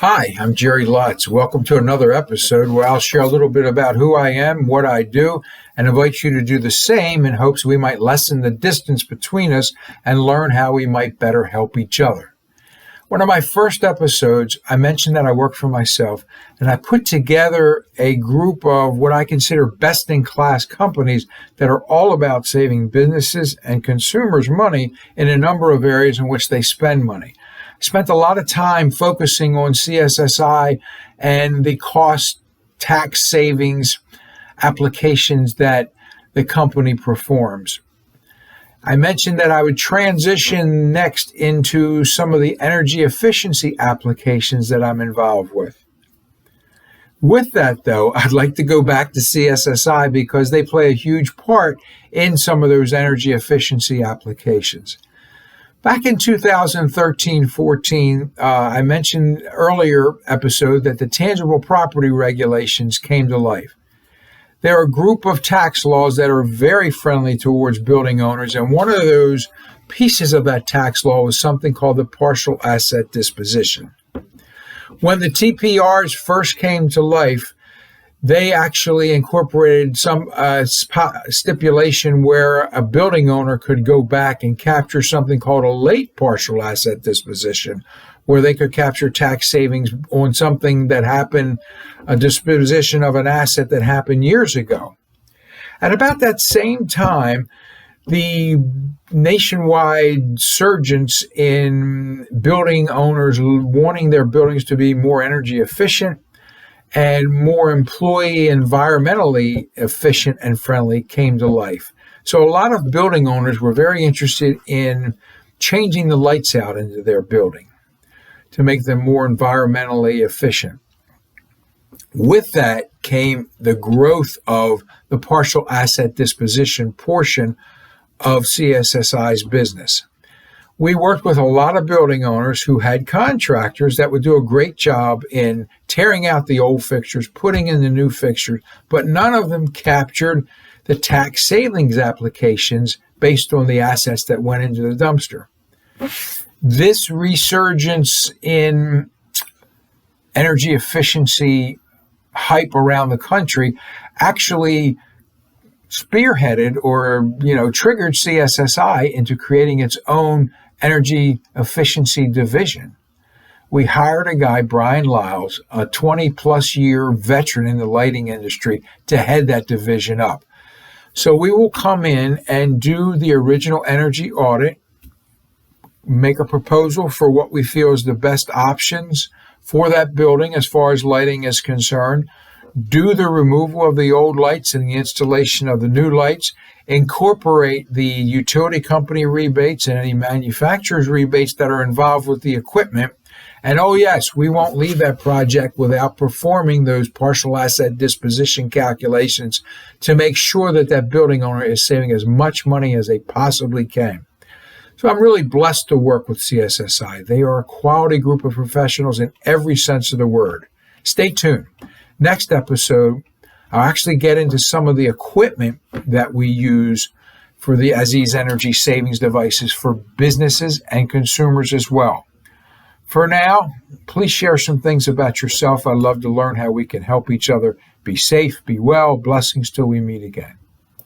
Hi, I'm Jerry Lutz. Welcome to another episode where I'll share a little bit about who I am, what I do, and invite you to do the same in hopes we might lessen the distance between us and learn how we might better help each other. One of my first episodes, I mentioned that I work for myself, and I put together a group of what I consider best-in-class companies that are all about saving businesses and consumers money in a number of areas in which they spend money. Spent a lot of time focusing on CSSI and the cost tax savings applications that the company performs. I mentioned that I would transition next into some of the energy efficiency applications that I'm involved with. With that, though, I'd like to go back to CSSI because they play a huge part in some of those energy efficiency applications. Back in 2013-14, I mentioned earlier episode that the tangible property regulations came to life. There are a group of tax laws that are very friendly towards building owners, and one of those pieces of that tax law was something called the partial asset disposition. When the TPRs first came to life, they actually incorporated some stipulation where a building owner could go back and capture something called a late partial asset disposition, where they could capture tax savings on something that happened, a disposition of an asset that happened years ago. At about that same time, the nationwide surgence in building owners wanting their buildings to be more energy efficient and more employee environmentally efficient and friendly came to life. So a lot of building owners were very interested in changing the lights out into their building to make them more environmentally efficient. With that came the growth of the partial asset disposition portion of CSSI's business. We worked with a lot of building owners who had contractors that would do a great job in tearing out the old fixtures, putting in the new fixtures, but none of them captured the tax savings applications based on the assets that went into the dumpster. This resurgence in energy efficiency hype around the country actually spearheaded or triggered CSSI into creating its own energy efficiency division. We hired a guy, Brian Liles, a 20-plus year veteran in the lighting industry, to head that division up. So we will come in and do the original energy audit, make a proposal for what we feel is the best options for that building as far as lighting is concerned, do the removal of the old lights and the installation of the new lights, incorporate the utility company rebates and any manufacturer's rebates that are involved with the equipment. And oh yes, we won't leave that project without performing those partial asset disposition calculations to make sure that that building owner is saving as much money as they possibly can. So I'm really blessed to work with CSSI. They are a quality group of professionals in every sense of the word. Stay tuned. Next episode, I'll actually get into some of the equipment that we use for as these energy savings devices for businesses and consumers as well. For now, please share some things about yourself. I'd love to learn how we can help each other. Be safe, be well. Blessings till we meet again.